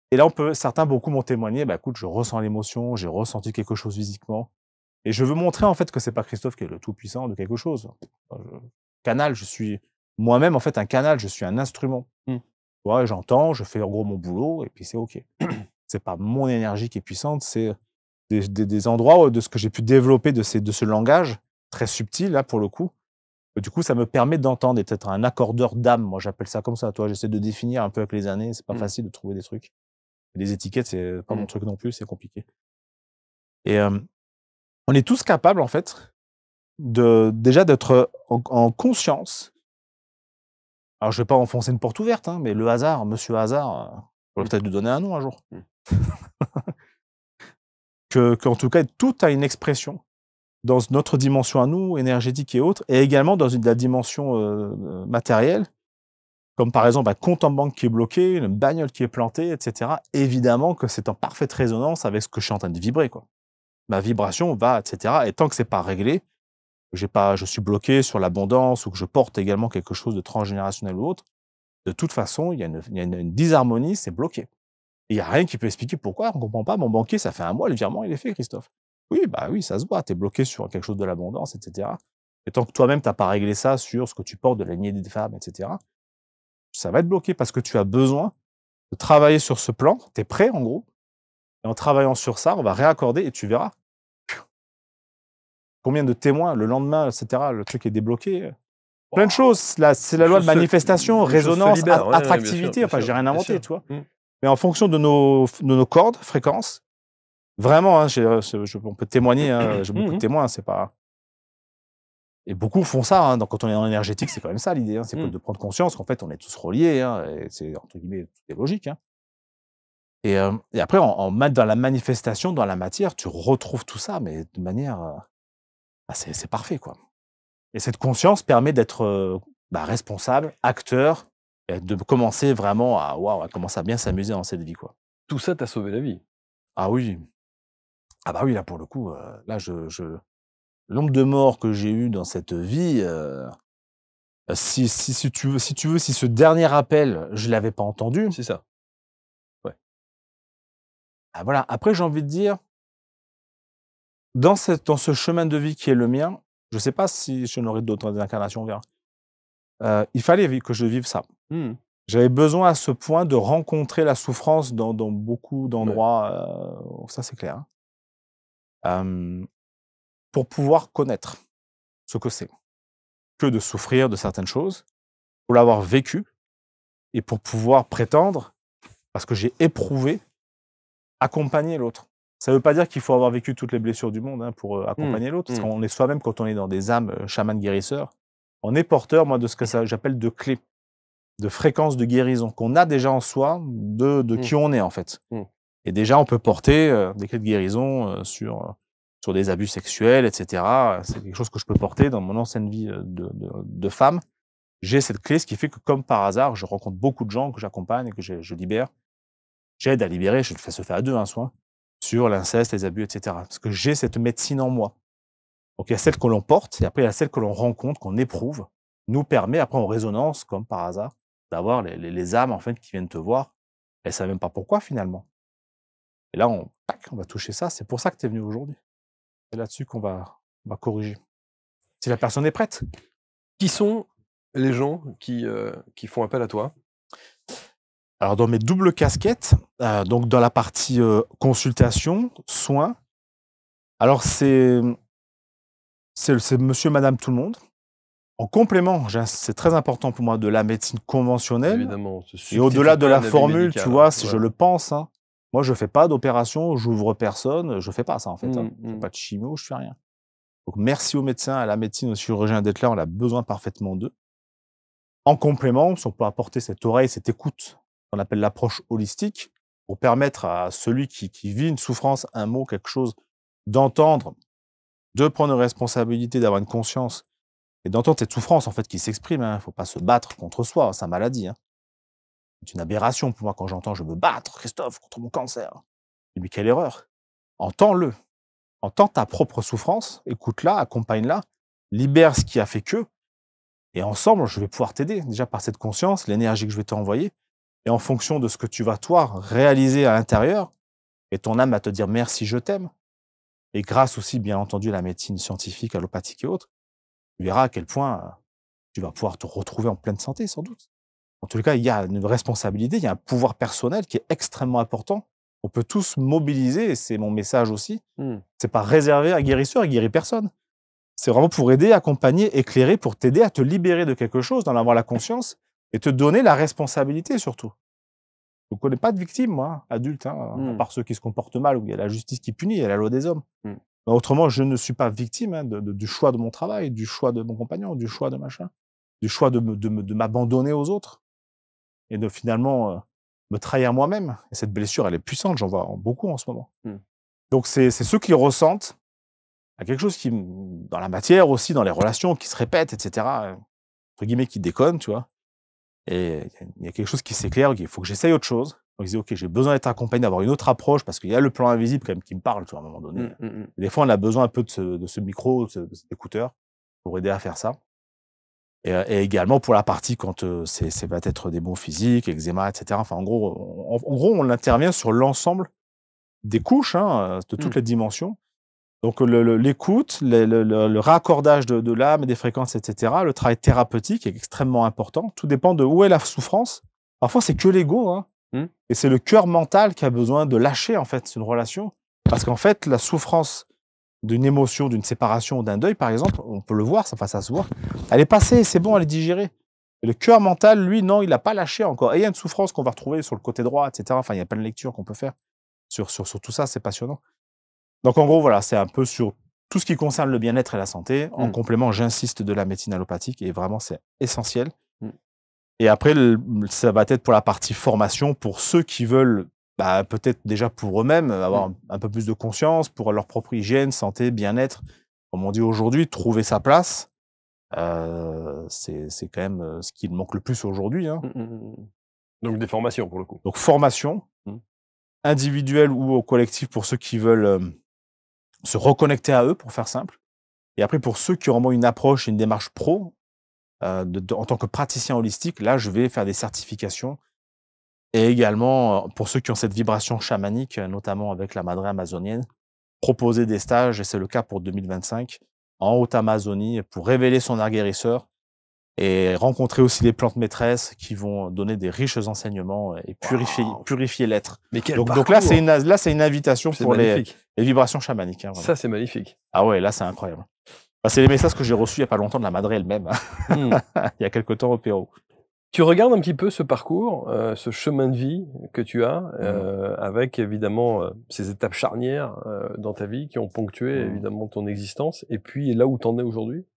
Et là, certains, beaucoup m'ont témoigné, bah écoute, je ressens l'émotion, j'ai ressenti quelque chose physiquement. Et je veux montrer en fait que c'est pas Christophe qui est le tout-puissant de quelque chose. Canal, je suis moi-même en fait un canal, je suis un instrument. Ouais, j'entends, je fais en gros mon boulot et puis c'est OK. C'est pas mon énergie qui est puissante, c'est des endroits de ce que j'ai pu développer de ce langage très subtil là pour le coup. Du coup, ça me permet d'entendre et d'être un accordeur d'âme. Moi, j'appelle ça comme ça. Toi, j'essaie de définir un peu avec les années. C'est pas facile de trouver des trucs. Les étiquettes, c'est pas mon truc non plus. C'est compliqué. Et on est tous capables, en fait, déjà d'être en conscience. Alors, je vais pas enfoncer une porte ouverte, hein, mais le hasard, Monsieur Hasard, on va peut-être lui donner un nom un jour. Qu'en tout cas, tout a une expression dans notre dimension à nous, énergétique et autres, et également dans la dimension matérielle, comme par exemple un compte en banque qui est bloqué, une bagnole qui est plantée, etc. Évidemment que c'est en parfaite résonance avec ce que je suis en train de vibrer, quoi. Ma vibration va, etc. Et tant que c'est pas réglé, je suis bloqué sur l'abondance ou que je porte également quelque chose de transgénérationnel ou autre, de toute façon, il y a une disharmonie, c'est bloqué. Il n'y a rien qui peut expliquer pourquoi, on ne comprend pas. Mon banquier, ça fait un mois, le virement, il est fait, Christophe. Oui, bah oui, ça se voit, tu es bloqué sur quelque chose de l'abondance, etc. Et tant que toi-même, tu n'as pas réglé ça sur ce que tu portes de la lignée des femmes, etc., ça va être bloqué parce que tu as besoin de travailler sur ce plan, tu es prêt en gros, et en travaillant sur ça, on va réaccorder et tu verras. Combien de témoins, le lendemain, etc., le truc est débloqué. Plein de choses, c'est la loi de manifestation, résonance, attractivité, enfin, j'ai rien inventé, tu vois. Mais en fonction de nos cordes, fréquences, vraiment, hein, on peut témoigner, hein, j'ai beaucoup de témoins, c'est pas... Et beaucoup font ça, hein, donc quand on est en énergétique, c'est quand même ça l'idée, hein, c'est de prendre conscience qu'en fait, on est tous reliés, hein, et c'est, entre guillemets, tout est logique. Hein. Et après, dans la manifestation, dans la matière, tu retrouves tout ça, mais de manière... c'est parfait, quoi. Et cette conscience permet d'être responsable, acteur, et de commencer vraiment à commencer à bien s'amuser dans cette vie, quoi. Tout ça t'a sauvé la vie. Ah oui. Ah bah oui, là, pour le coup, là, le nombre de morts que j'ai eu dans cette vie, si tu veux, si ce dernier appel, je l'avais pas entendu. C'est ça. Ouais. Ah voilà. Après, j'ai envie de dire, dans ce chemin de vie qui est le mien, je sais pas si je n'aurai d'autres incarnations, on verra. Il fallait que je vive ça. J'avais besoin à ce point de rencontrer la souffrance dans beaucoup d'endroits, ça c'est clair. Pour pouvoir connaître ce que c'est. Que de souffrir de certaines choses, pour l'avoir vécu, et pour pouvoir prétendre, parce que j'ai éprouvé, accompagner l'autre. Ça ne veut pas dire qu'il faut avoir vécu toutes les blessures du monde pour accompagner l'autre, parce qu'on est soi-même, quand on est dans des âmes chamans guérisseurs, on est porteur, moi, de ce que j'appelle de clés, de fréquences de guérison, qu'on a déjà en soi, de qui on est, en fait. Et déjà, on peut porter des clés de guérison sur des abus sexuels, etc. C'est quelque chose que je peux porter dans mon ancienne vie de femme. j'ai cette clé, ce qui fait que comme par hasard, je rencontre beaucoup de gens que j'accompagne et que je libère. J'aide à libérer, je fais se fait à 2 un soin, sur l'inceste, les abus, et cetera. Parce que j'ai cette médecine en moi. Donc il y a celle que l'on porte et après il y a celle que l'on rencontre, qu'on éprouve, nous permet après en résonance, comme par hasard, d'avoir les âmes en fait qui viennent te voir. Elles savent même pas pourquoi finalement. Et là on va toucher ça, c'est pour ça que tu es venu aujourd'hui. C'est là-dessus qu'on va corriger. Si la personne est prête. Qui sont les gens qui font appel à toi? Alors dans mes doubles casquettes, donc dans la partie, consultation, soins, alors c'est monsieur, madame, tout le monde. En complément, c'est très important pour moi, de la médecine conventionnelle Évidemment, se et au-delà substitue de pas à la un avis formule, tu médical, vois, hein. si je Voilà. le pense, hein. Moi, je fais pas d'opération, j'ouvre personne, je fais pas ça, en fait, hein. Je fais Mmh. pas de chimio, je fais rien. Donc merci aux médecins, à la médecine, aux chirurgiens d'être là, on a besoin parfaitement d'eux. En complément, si on peut apporter cette oreille, cette écoute, qu'on appelle l'approche holistique, pour permettre à celui qui vit une souffrance, un mot, quelque chose, d'entendre, de prendre une responsabilité, d'avoir une conscience et d'entendre cette souffrance, en fait, qui s'exprime, hein. Faut pas se battre contre soi, sa maladie, hein. C'est une aberration pour moi quand j'entends: «Je veux battre, Christophe, contre mon cancer». Mais quelle erreur! Entends-le, entends ta propre souffrance, écoute-la, accompagne-la, libère ce qui a fait que et ensemble, je vais pouvoir t'aider. Déjà par cette conscience, l'énergie que je vais t'envoyer et en fonction de ce que tu vas, toi, réaliser à l'intérieur et ton âme va te dire: «Merci, je t'aime» et grâce aussi, bien entendu, à la médecine scientifique, allopathique et autres, tu verras à quel point, tu vas pouvoir te retrouver en pleine santé, sans doute. En tous les cas, il y a une responsabilité, il y a un pouvoir personnel qui est extrêmement important. On peut tous mobiliser et c'est mon message aussi. Mmh. C'est pas réservé à un guérisseur, il guérit personne. C'est vraiment pour aider, accompagner, éclairer, pour t'aider à te libérer de quelque chose, d'en avoir la conscience et te donner la responsabilité surtout. Je ne connais pas de victimes, moi, hein, adulte, hein, à Mmh. part ceux qui se comportent mal, où il y a la justice qui punit, il y a la loi des hommes. Mmh. Mais autrement, je ne suis pas victime, hein, du choix de mon travail, du choix de mon compagnon, du choix de machin, du choix de m'abandonner aux autres et de finalement, me trahir moi-même. Et cette blessure, elle est puissante, j'en vois beaucoup en ce moment. Mmh. Donc c'est ceux qui ressentent, il y a quelque chose qui dans la matière aussi, dans les relations, qui se répètent et cetera, entre guillemets, qui déconne, tu vois? Et il y a quelque chose qui s'éclaire, il faut que j'essaye autre chose. Donc je dis: «OK, j'ai besoin d'être accompagné, d'avoir une autre approche», parce qu'il y a le plan invisible quand même qui me parle, tu vois, à un moment donné. Mmh, mmh mh. Et des fois, on a besoin un peu de ce micro, de cet écouteur pour aider à faire ça. Et également pour la partie quand, c'est va être des maux physiques, eczéma et cetera. Enfin, en gros, on intervient sur l'ensemble des couches, hein, de Mmh. toutes les dimensions. Donc l'écoute, le raccordage de l'âme et des fréquences et cetera, le travail thérapeutique est extrêmement important. Tout dépend de où est la souffrance. Parfois, c'est que l'ego, hein, Mmh. et c'est le cœur mental qui a besoin de lâcher, en fait, une relation. Parce qu'en fait, la souffrance d'une émotion, d'une séparation ou d'un deuil, par exemple, on peut le voir, ça se voit, elle est passée, c'est bon, elle est digérée. Et le cœur mental, lui, non, il n'a pas lâché encore. Et il y a une souffrance qu'on va retrouver sur le côté droit, et cetera. Enfin, il y a plein de lectures qu'on peut faire sur tout ça, c'est passionnant. Donc en gros, voilà, c'est un peu sur tout ce qui concerne le bien-être et la santé. En Mmh. complément, j'insiste de la médecine allopathique et vraiment, c'est essentiel. Mmh. Et après, ça va être pour la partie formation, pour ceux qui veulent, bah, peut-être déjà pour eux-mêmes, avoir Mmh. un peu plus de conscience, pour leur propre hygiène, santé, bien-être. Comme on dit aujourd'hui, trouver sa place, c'est quand même, ce qui manque le plus aujourd'hui, hein. Mmh mh, mmh. Donc des formations pour le coup? Donc formation, Mmh. individuelle ou au collectif pour ceux qui veulent, se reconnecter à eux, pour faire simple. Et après pour ceux qui ont vraiment une approche et une démarche pro, en tant que praticien holistique, là, je vais faire des certifications et également, pour ceux qui ont cette vibration chamanique, notamment avec la madré amazonienne, proposer des stages et c'est le cas pour 2025 en Haute-Amazonie pour révéler son art guérisseur et rencontrer aussi les plantes maîtresses qui vont donner des riches enseignements et Waouh! purifier l'être. Mais quel Donc là, parcours! c'est une invitation C'est pour les magnifique. vibrations chamaniques, hein, vraiment. Ça, c'est magnifique. Ah ouais, là, c'est incroyable. Bah, c'est les messages que j'ai reçus il y a pas longtemps de la madré elle-même, Mmh. il y a quelque temps au Pérou. Tu regardes un petit peu ce parcours, ce chemin de vie que tu as, Mmh. avec évidemment, ces étapes charnières, dans ta vie qui ont ponctué Mmh. évidemment ton existence et puis là où tu en es aujourd'hui?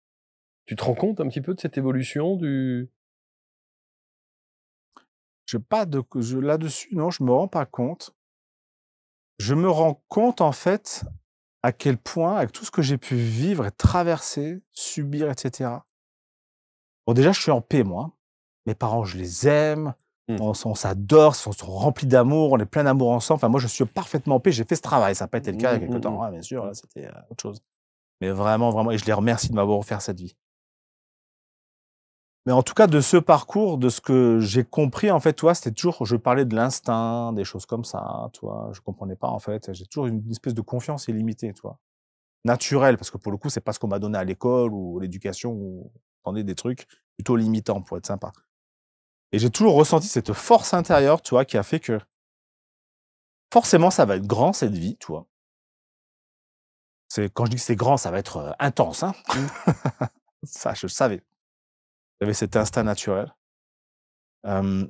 Tu te rends compte un petit peu de cette évolution du J'ai pas de là-dessus, non, je me rends pas compte. Je me rends compte, en fait, à quel point, avec tout ce que j'ai pu vivre et traverser, subir et cetera, Bon, déjà, je suis en paix, moi. Mes parents, je les aime. Mmh. On s'adore, on sont remplis d'amour, on est plein d'amour ensemble. Enfin, moi, je suis parfaitement en paix. J'ai fait ce travail. Ça n'a pas été le cas il y a quelques temps, hein, bien sûr. Là, c'était autre chose. Mais vraiment, vraiment, et je les remercie de m'avoir offert cette vie. Mais en tout cas, de ce parcours, de ce que j'ai compris, en fait, toi, c'était toujours, je parlais de l'instinct, des choses comme ça, toi. Je comprenais pas, en fait. J'ai toujours une espèce de confiance illimitée, toi. Naturelle, parce que pour le coup, c'est pas ce qu'on m'a donné à l'école ou l'éducation où on entendait des trucs plutôt limitants pour être sympa. Et j'ai toujours ressenti cette force intérieure, tu vois, qui a fait que forcément, ça va être grand cette vie, tu vois. Quand je dis que c'est grand, ça va être intense, hein. Ça, je le savais. J'avais cet instinct naturel. Euh,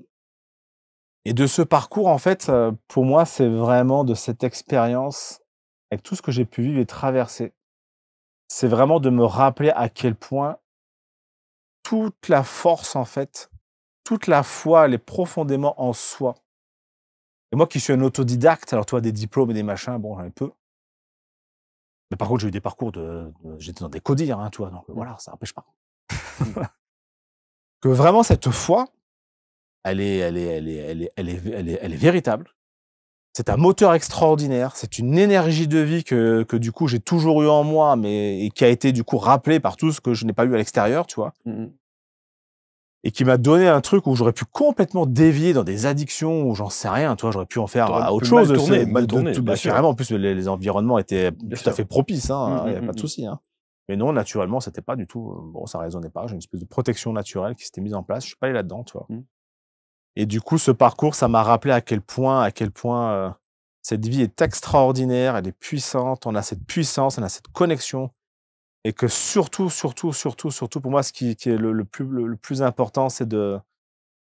et de ce parcours, en fait, pour moi, c'est vraiment de cette expérience, avec tout ce que j'ai pu vivre et traverser, c'est vraiment de me rappeler à quel point toute la force, en fait, toute la foi, elle est profondément en soi. Et moi qui suis un autodidacte, alors toi, des diplômes et des machins, bon, j'en ai peu. Mais par contre, j'ai eu des parcours j'étais dans des codires, hein, tu vois, donc voilà, ça n'empêche pas. Que vraiment cette foi, elle est véritable. C'est un moteur extraordinaire, c'est une énergie de vie que du coup j'ai toujours eu en moi, mais et qui a été du coup rappelée par tout ce que je n'ai pas eu à l'extérieur, tu vois? Et qui m'a donné un truc où j'aurais pu complètement dévier dans des addictions ou j'en sais rien, tu vois? J'aurais pu en faire, Tu autre pu chose, mal tourner, tout bien bah, sûr. carrément. En plus, les environnements étaient Bien tout à sûr. fait propices, hein, il y avait pas de Mmh. souci, hein. Mais non, naturellement, c'était pas du tout, bon, ça résonnait pas. J'ai une espèce de protection naturelle qui s'était mise en place. Je suis pas allé là-dedans, tu vois? Mmh. Et du coup, ce parcours, ça m'a rappelé à quel point, cette vie est extraordinaire, elle est puissante, on a cette puissance, on a cette connexion et que surtout, surtout, surtout, surtout pour moi, ce qui est le plus important, c'est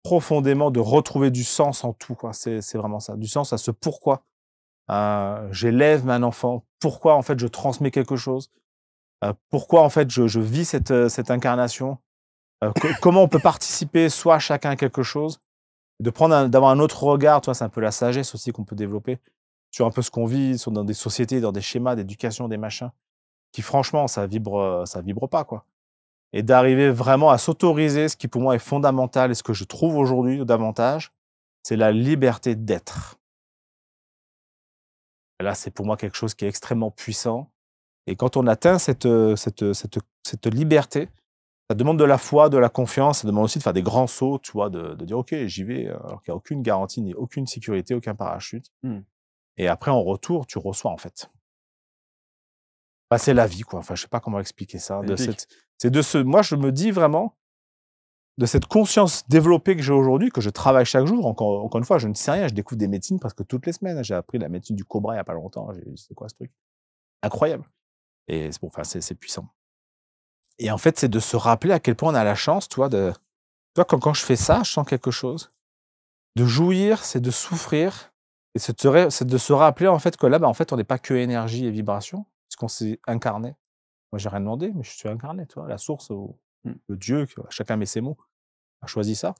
profondément de retrouver du sens en tout, quoi. C'est vraiment ça, du sens à ce pourquoi, j'élève un enfant, pourquoi, en fait, je transmets quelque chose, pourquoi, en fait, je vis cette incarnation, comment on peut participer, soit chacun à quelque chose, d'avoir un autre regard, tu vois? C'est un peu la sagesse aussi qu'on peut développer sur un peu ce qu'on vit, dans des sociétés, dans des schémas d'éducation, des machins, qui franchement, ça vibre pas, quoi. Et d'arriver vraiment à s'autoriser, ce qui pour moi est fondamental et ce que je trouve aujourd'hui davantage, c'est la liberté d'être. Et là, c'est pour moi quelque chose qui est extrêmement puissant. Et quand on atteint cette liberté, ça demande de la foi, de la confiance, ça demande aussi de faire des grands sauts, tu vois, de dire: «OK, j'y vais», alors qu'il y a aucune garantie, ni aucune sécurité, aucun parachute. Mmh. Et après, en retour, tu reçois, en fait. Bah, c'est la vie, quoi. Enfin, je sais pas comment expliquer ça. Magnifique. Moi, je me dis vraiment, de cette conscience développée que j'ai aujourd'hui, que je travaille chaque jour. Encore une fois, je ne sais rien, je découvre des médecines presque toutes les semaines. J'ai appris la médecine du cobra il y a pas longtemps. J'ai dit: «C'est quoi ce truc?» Incroyable. Et c'est bon, enfin, c'est puissant. Et en fait, c'est de se rappeler à quel point on a la chance, tu vois, quand je fais ça, je sens quelque chose. De jouir, c'est de souffrir et c'est de se rappeler, en fait, que là, bah, en fait, on n'est pas que énergie et vibration, puisqu'on s'est incarné. Moi, j'ai rien demandé, mais je suis incarné, tu vois? La source ou Mmh. le Dieu, que chacun met ses mots, a choisi ça.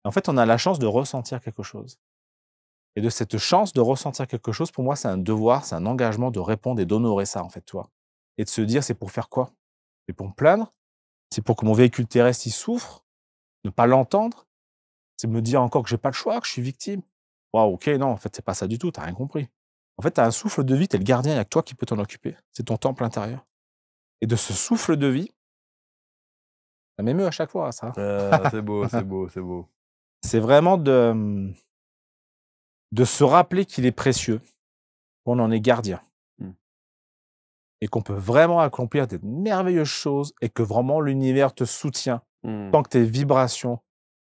En fait, on a la chance de ressentir quelque chose. Et de cette chance de ressentir quelque chose, pour moi, c'est un devoir, c'est un engagement de répondre et d'honorer ça, en fait, tu vois? Et de se dire: «C'est pour faire quoi? C'est pour me plaindre? C'est pour que mon véhicule terrestre, il souffre? Ne pas l'entendre? C'est me dire encore que j'ai pas le choix, que je suis victime? Waouh, OK, non, en fait, c'est pas ça du tout, tu as rien compris. En fait, tu as un souffle de vie, tu es le gardien, il y a que toi qui peux t'en occuper. C'est ton temple intérieur. Et de ce souffle de vie, ça m'émeut à chaque fois, ça. Ah, c'est beau, c'est beau, c'est beau. C'est vraiment de se rappeler qu'il est précieux, qu'on en est gardien. Mmh. Et qu'on peut vraiment accomplir des merveilleuses choses et que vraiment l'univers te soutient. Mmh. Tant que tes vibrations,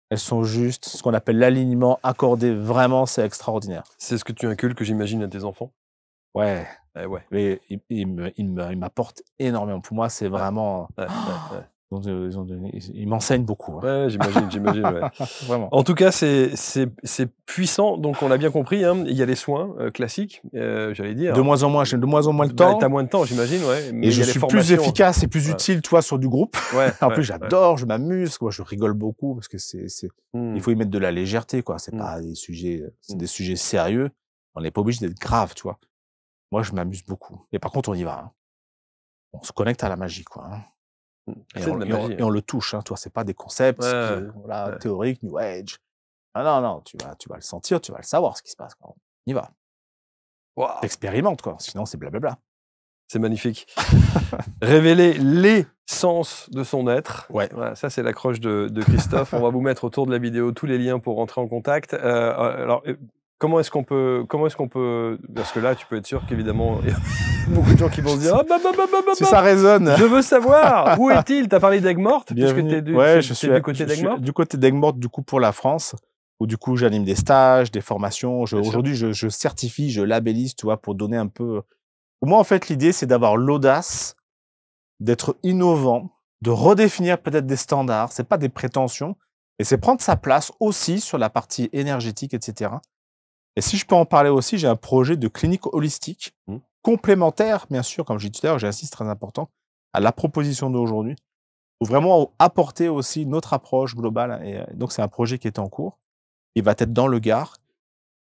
elles sont justes, ce qu'on appelle l'alignement accordé, vraiment, c'est extraordinaire. C'est ce que tu inculques, j'imagine, à tes enfants? Ouais, Eh ouais. mais ils m'apportent énormément. Pour moi, c'est Ouais. vraiment Ouais, ouais, ouais. ils m'enseignent beaucoup, hein. Ouais, j'imagine, ouais. Vraiment. En tout cas, c'est puissant, donc on l'a bien compris, hein. Il y a les soins, classiques, j'allais dire. J'ai de moins en moins le Bah, tu temps as moins de temps, j'imagine, ouais, et mais il je y a les suis plus formations. efficace et plus Ouais, utile, toi, sur du groupe. ouais, En ouais, plus, ouais. j'adore, je m'amuse, quoi, je rigole beaucoup parce que il Mmh. faut y mettre de la légèreté, quoi. C'est Mmh. pas des sujets, c'est Mmh. des sujets sérieux. On n'est pas obligé d'être grave, tu vois? Moi, je m'amuse beaucoup. Mais par contre, on y va, hein. On se connecte à la magie, quoi, hein. Et C'est on, de la et on- magie. et on le touche, hein, toi, c'est pas des concepts Ouais, ouais, voilà, ouais. théoriques, New Age. Ah non, non, tu vas le sentir, tu vas le savoir ce qui se passe. Quoi. On y va. Waouh, T'expérimentes, quoi. Sinon, c'est blablabla. c'est magnifique. Révéler l'essence de son être. Ouais. Voilà, ça, c'est l'accroche de Christophe. On va vous mettre autour de la vidéo tous les liens pour rentrer en contact. Alors, comment est-ce qu'on peut, parce que là, tu peux être sûr qu'évidemment, il y a beaucoup de gens qui vont se dire, ah, Si ça résonne. je veux savoir, où est-il? T'as parlé d'Aigues-Mortes, puisque Bienvenue. Ouais, t'es du côté d'Aigues-Mortes. du côté d'Aigues-Mortes, du coup, pour la France, où du coup, j'anime des stages, des formations. Bien sûr. Aujourd'hui, je certifie, je labellise, tu vois, pour donner un peu. Pour moi, en fait, l'idée, c'est d'avoir l'audace, d'être innovant, de redéfinir peut-être des standards. C'est pas des prétentions, et c'est prendre sa place aussi sur la partie énergétique, etc. Et si je peux en parler aussi, j'ai un projet de clinique holistique, complémentaire, bien sûr, comme je disais tout à l'heure, j'insiste, très important, à la proposition d'aujourd'hui, pour vraiment apporter aussi notre approche globale. Et donc, c'est un projet qui est en cours. Il va être dans le Gard.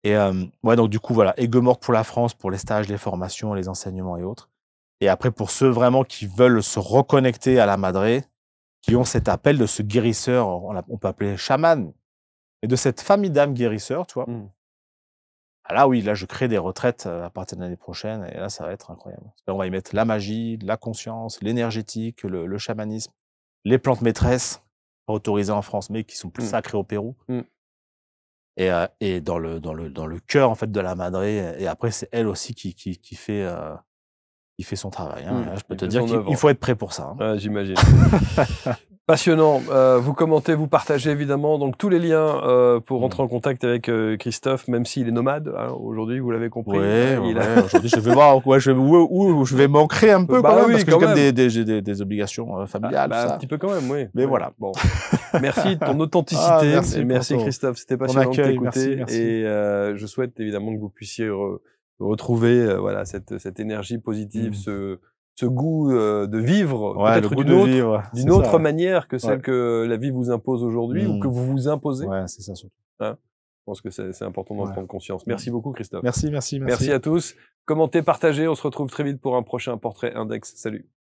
Et ouais, donc du coup, voilà, Aigues-Mortes pour la France, pour les stages, les formations, les enseignements et autres. Et après, pour ceux vraiment qui veulent se reconnecter à la Madré, qui ont cet appel de ce guérisseur, on peut appeler chaman, et de cette famille d'âmes guérisseurs, tu vois. Ah là, oui, là, je crée des retraites à partir de l'année prochaine, et là, ça va être incroyable. Là, on va y mettre la magie, la conscience, l'énergétique, le chamanisme, les plantes maîtresses, pas autorisées en France, mais qui sont plus sacrées au Pérou. Et dans le cœur, en fait, de la Madré. Et après, c'est elle aussi qui fait son travail. Hein. Là, je peux te dire qu'il faut être prêt pour ça. Hein. J'imagine. Passionnant. Vous commentez, vous partagez évidemment donc tous les liens pour rentrer en contact avec Christophe, même s'il est nomade. Hein, aujourd'hui, vous l'avez compris. Ouais, aujourd'hui, je vais voir où je vais m'ancrer un peu Bah quand même, oui, parce que quand j'ai même. des obligations familiales. Un ça. petit peu quand même, oui. Mais voilà. Bon. Merci de ton authenticité. Merci et merci Christophe. C'était passionnant de t'écouter. Merci. Et je souhaite évidemment que vous puissiez retrouver voilà cette énergie positive, ce goût de vivre, peut-être d'une autre manière que celle que la vie vous impose aujourd'hui ou que vous vous imposez. Ouais, c'est ça surtout. Hein, je pense que c'est important d'en prendre conscience. Merci beaucoup Christophe. Merci. Merci à tous. Commentez, partagez. On se retrouve très vite pour un prochain Portrait Index. Salut.